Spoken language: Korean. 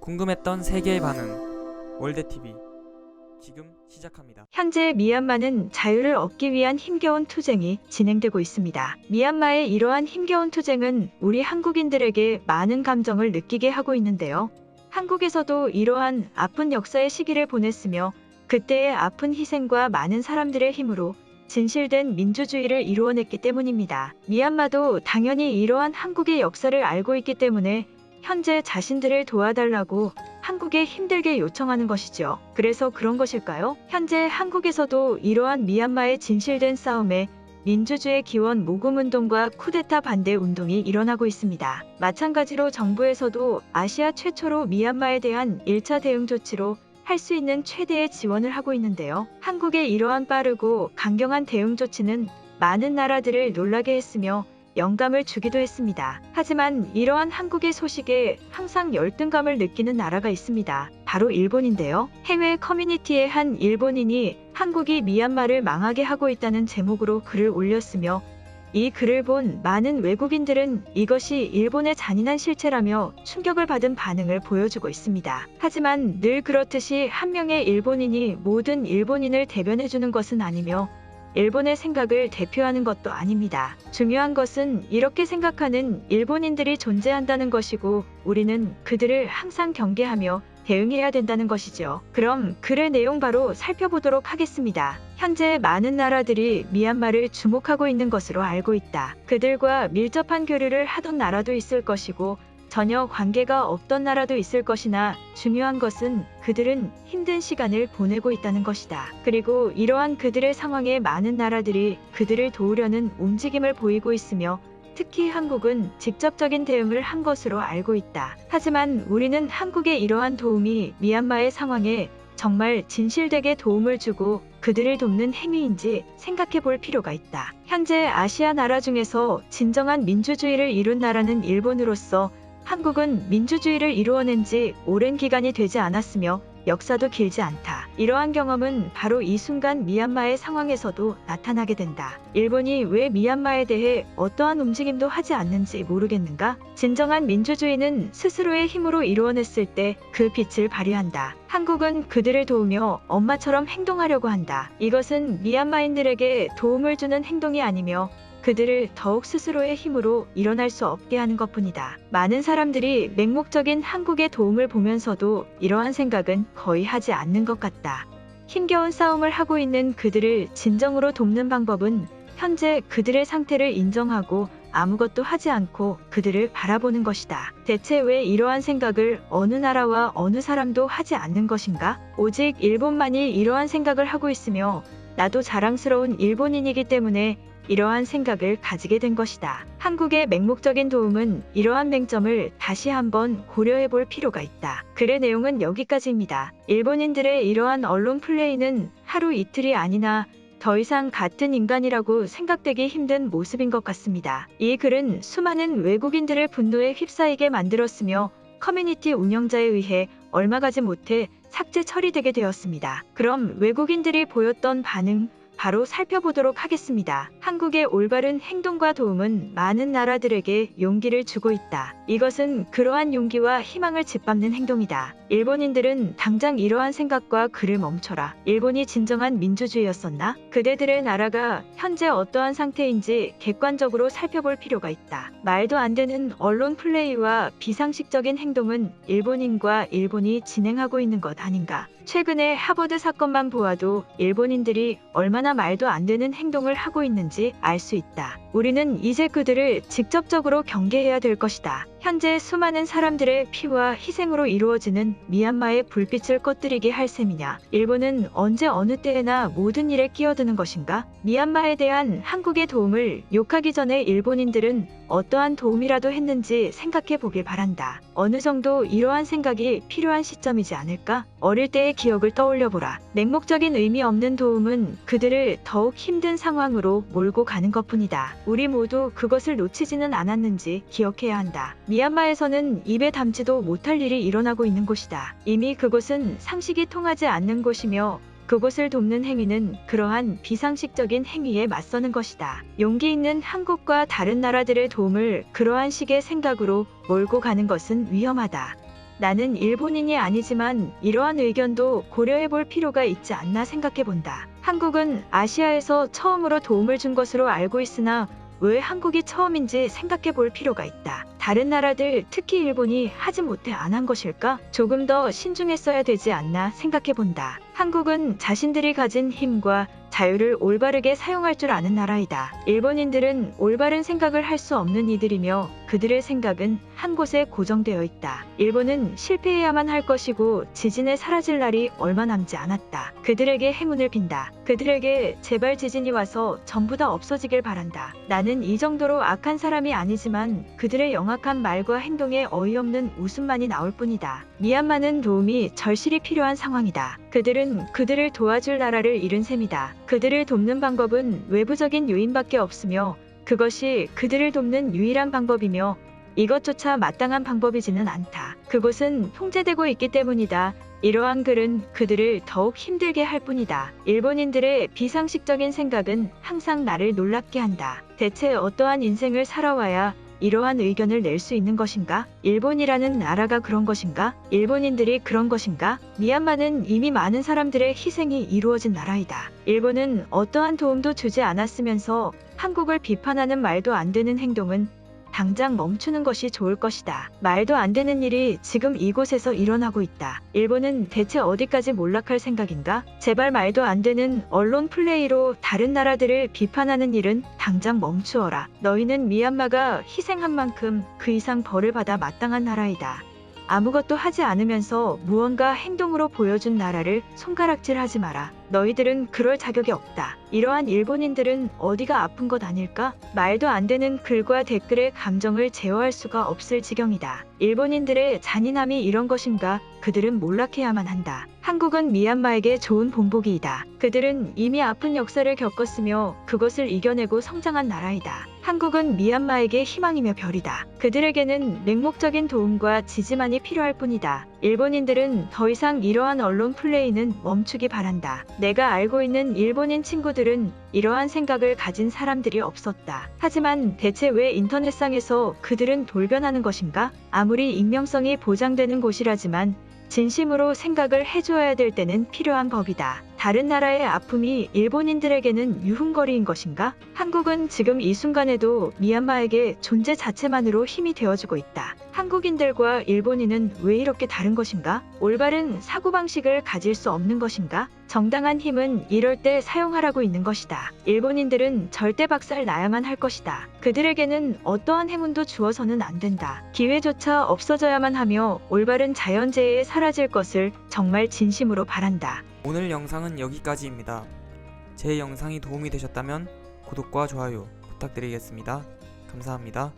궁금했던 세계의 반응 월드TV 지금 시작합니다. 현재 미얀마는 자유를 얻기 위한 힘겨운 투쟁이 진행되고 있습니다. 미얀마의 이러한 힘겨운 투쟁은 우리 한국인들에게 많은 감정을 느끼게 하고 있는데요. 한국에서도 이러한 아픈 역사의 시기를 보냈으며 그때의 아픈 희생과 많은 사람들의 힘으로 진실된 민주주의를 이루어냈기 때문입니다. 미얀마도 당연히 이러한 한국의 역사를 알고 있기 때문에 현재 자신들을 도와달라고 한국에 힘들게 요청하는 것이죠. 그래서 그런 것일까요? 현재 한국에서도 이러한 미얀마의 진실된 싸움에 민주주의 기원 모금운동과 쿠데타 반대 운동이 일어나고 있습니다. 마찬가지로 정부에서도 아시아 최초로 미얀마에 대한 1차 대응 조치로 할 수 있는 최대의 지원을 하고 있는데요. 한국의 이러한 빠르고 강경한 대응 조치는 많은 나라들을 놀라게 했으며 영감을 주기도 했습니다. 하지만 이러한 한국의 소식에 항상 열등감을 느끼는 나라가 있습니다. 바로 일본인데요. 해외 커뮤니티의 한 일본인이 한국이 미얀마를 망하게 하고 있다는 제목으로 글을 올렸으며 이 글을 본 많은 외국인들은 이것이 일본의 잔인한 실체라며 충격을 받은 반응을 보여주고 있습니다. 하지만 늘 그렇듯이 한 명의 일본인이 모든 일본인을 대변해주는 것은 아니며 일본의 생각을 대표하는 것도 아닙니다. 중요한 것은 이렇게 생각하는 일본인들이 존재한다는 것이고 우리는 그들을 항상 경계하며 대응해야 된다는 것이죠. 그럼 글의 내용 바로 살펴보도록 하겠습니다. 현재 많은 나라들이 미얀마를 주목하고 있는 것으로 알고 있다. 그들과 밀접한 교류를 하던 나라도 있을 것이고 전혀 관계가 없던 나라도 있을 것이나 중요한 것은 그들은 힘든 시간을 보내고 있다는 것이다. 그리고 이러한 그들의 상황에 많은 나라들이 그들을 도우려는 움직임을 보이고 있으며 특히 한국은 직접적인 대응을 한 것으로 알고 있다. 하지만 우리는 한국의 이러한 도움이 미얀마의 상황에 정말 진실되게 도움을 주고 그들을 돕는 행위인지 생각해 볼 필요가 있다. 현재 아시아 나라 중에서 진정한 민주주의를 이룬 나라는 일본으로서 한국은 민주주의를 이루어낸 지 오랜 기간이 되지 않았으며 역사도 길지 않다. 이러한 경험은 바로 이 순간 미얀마의 상황에서도 나타나게 된다. 일본이 왜 미얀마에 대해 어떠한 움직임도 하지 않는지 모르겠는가? 진정한 민주주의는 스스로의 힘으로 이루어냈을 때 그 빛을 발휘한다. 한국은 그들을 도우며 엄마처럼 행동하려고 한다. 이것은 미얀마인들에게 도움을 주는 행동이 아니며 그들을 더욱 스스로의 힘으로 일어날 수 없게 하는 것뿐이다. 많은 사람들이 맹목적인 한국의 도움을 보면서도 이러한 생각은 거의 하지 않는 것 같다. 힘겨운 싸움을 하고 있는 그들을 진정으로 돕는 방법은 현재 그들의 상태를 인정하고 아무것도 하지 않고 그들을 바라보는 것이다. 대체 왜 이러한 생각을 어느 나라와 어느 사람도 하지 않는 것인가? 오직 일본만이 이러한 생각을 하고 있으며 나도 자랑스러운 일본인이기 때문에 이러한 생각을 가지게 된 것이다. 한국의 맹목적인 도움은 이러한 맹점을 다시 한번 고려해 볼 필요가 있다. 글의 내용은 여기까지입니다. 일본인들의 이러한 언론 플레이는 하루 이틀이 아니나 더 이상 같은 인간이라고 생각되기 힘든 모습인 것 같습니다. 이 글은 수많은 외국인들을 분노에 휩싸이게 만들었으며 커뮤니티 운영자에 의해 얼마 가지 못해 삭제 처리되게 되었습니다. 그럼 외국인들이 보였던 반응 바로 살펴보도록 하겠습니다. 한국의 올바른 행동과 도움은 많은 나라들에게 용기를 주고 있다. 이것은 그러한 용기와 희망을 짓밟는 행동이다. 일본인들은 당장 이러한 생각과 글을 멈춰라. 일본이 진정한 민주주의였었나? 그대들의 나라가 현재 어떠한 상태인지 객관적으로 살펴볼 필요가 있다. 말도 안 되는 언론 플레이와 비상식적인 행동은 일본인과 일본이 진행하고 있는 것 아닌가? 최근의 하버드 사건만 보아도 일본인들이 얼마나 말도 안 되는 행동을 하고 있는지 알 수 있다. 우리는 이제 그들을 직접적으로 경계해야 될 것이다. 현재 수많은 사람들의 피와 희생으로 이루어지는 미얀마의 불빛을 꺼뜨리게 할 셈이냐? 일본은 언제 어느 때에나 모든 일에 끼어드는 것인가? 미얀마에 대한 한국의 도움을 욕하기 전에 일본인들은 어떠한 도움이라도 했는지 생각해 보길 바란다. 어느 정도 이러한 생각이 필요한 시점이지 않을까? 어릴 때의 기억을 떠올려보라. 맹목적인 의미 없는 도움은 그들을 더욱 힘든 상황으로 몰고 가는 것뿐이다. 우리 모두 그것을 놓치지는 않았는지 기억해야 한다. 미얀마에서는 입에 담지도 못할 일이 일어나고 있는 곳이다. 이미 그곳은 상식이 통하지 않는 곳이며 그곳을 돕는 행위는 그러한 비상식적인 행위에 맞서는 것이다. 용기 있는 한국과 다른 나라들의 도움을 그러한 식의 생각으로 몰고 가는 것은 위험하다. 나는 일본인이 아니지만 이러한 의견도 고려해 볼 필요가 있지 않나 생각해 본다. 한국은 아시아에서 처음으로 도움을 준 것으로 알고 있으나 왜 한국이 처음인지 생각해 볼 필요가 있다. 다른 나라들, 특히 일본이 하지 못해 안 한 것일까? 조금 더 신중했어야 되지 않나 생각해 본다. 한국은 자신들이 가진 힘과 자유를 올바르게 사용할 줄 아는 나라이다. 일본인들은 올바른 생각을 할 수 없는 이들이며 그들의 생각은 한 곳에 고정되어 있다. 일본은 실패해야만 할 것이고 지진에 사라질 날이 얼마 남지 않았다. 그들에게 행운을 빈다. 그들에게 제발 지진이 와서 전부 다 없어지길 바란다. 나는 이 정도로 악한 사람이 아니지만 그들의 영악한 말과 행동에 어이없는 웃음만이 나올 뿐이다. 미얀마는 도움이 절실히 필요한 상황이다. 그들은 그들을 도와줄 나라를 잃은 셈이다. 그들을 돕는 방법은 외부적인 요인밖에 없으며 그것이 그들을 돕는 유일한 방법이며 이것조차 마땅한 방법이지는 않다. 그곳은 통제되고 있기 때문이다. 이러한 글은 그들을 더욱 힘들게 할 뿐이다. 일본인들의 비상식적인 생각은 항상 나를 놀랍게 한다. 대체 어떠한 인생을 살아와야 이러한 의견을 낼 수 있는 것인가? 일본이라는 나라가 그런 것인가? 일본인들이 그런 것인가? 미얀마는 이미 많은 사람들의 희생이 이루어진 나라이다. 일본은 어떠한 도움도 주지 않았으면서 한국을 비판하는 말도 안 되는 행동은 당장 멈추는 것이 좋을 것이다. 말도 안 되는 일이 지금 이곳에서 일어나고 있다. 일본은 대체 어디까지 몰락할 생각인가? 제발 말도 안 되는 언론 플레이로 다른 나라들을 비판하는 일은 당장 멈추어라. 너희는 미얀마가 희생한 만큼 그 이상 벌을 받아 마땅한 나라이다. 아무것도 하지 않으면서 무언가 행동으로 보여준 나라를 손가락질하지 마라. 너희들은 그럴 자격이 없다. 이러한 일본인들은 어디가 아픈 것 아닐까? 말도 안 되는 글과 댓글의 감정을 제어할 수가 없을 지경이다. 일본인들의 잔인함이 이런 것인가? 그들은 몰락해야만 한다. 한국은 미얀마에게 좋은 본보기이다. 그들은 이미 아픈 역사를 겪었으며 그것을 이겨내고 성장한 나라이다. 한국은 미얀마에게 희망이며 별이다. 그들에게는 맹목적인 도움과 지지만이 필요할 뿐이다. 일본인들은 더 이상 이러한 언론 플레이는 멈추기 바란다. 내가 알고 있는 일본인 친구들은 이러한 생각을 가진 사람들이 없었다. 하지만 대체 왜 인터넷상에서 그들은 돌변하는 것인가? 아무리 익명성이 보장되는 곳이라지만 진심으로 생각을 해줘야 될 때는 필요한 법이다. 다른 나라의 아픔이 일본인들에게는 유흥거리인 것인가? 한국은 지금 이 순간에도 미얀마에게 존재 자체만으로 힘이 되어주고 있다. 한국인들과 일본인은 왜 이렇게 다른 것인가? 올바른 사고방식을 가질 수 없는 것인가? 정당한 힘은 이럴 때 사용하라고 있는 것이다. 일본인들은 절대 박살 나야만 할 것이다. 그들에게는 어떠한 행운도 주어서는 안 된다. 기회조차 없어져야만 하며 올바른 자연재해에 사라질 것을 정말 진심으로 바란다. 오늘 영상은 여기까지입니다. 제 영상이 도움이 되셨다면 구독과 좋아요 부탁드리겠습니다. 감사합니다.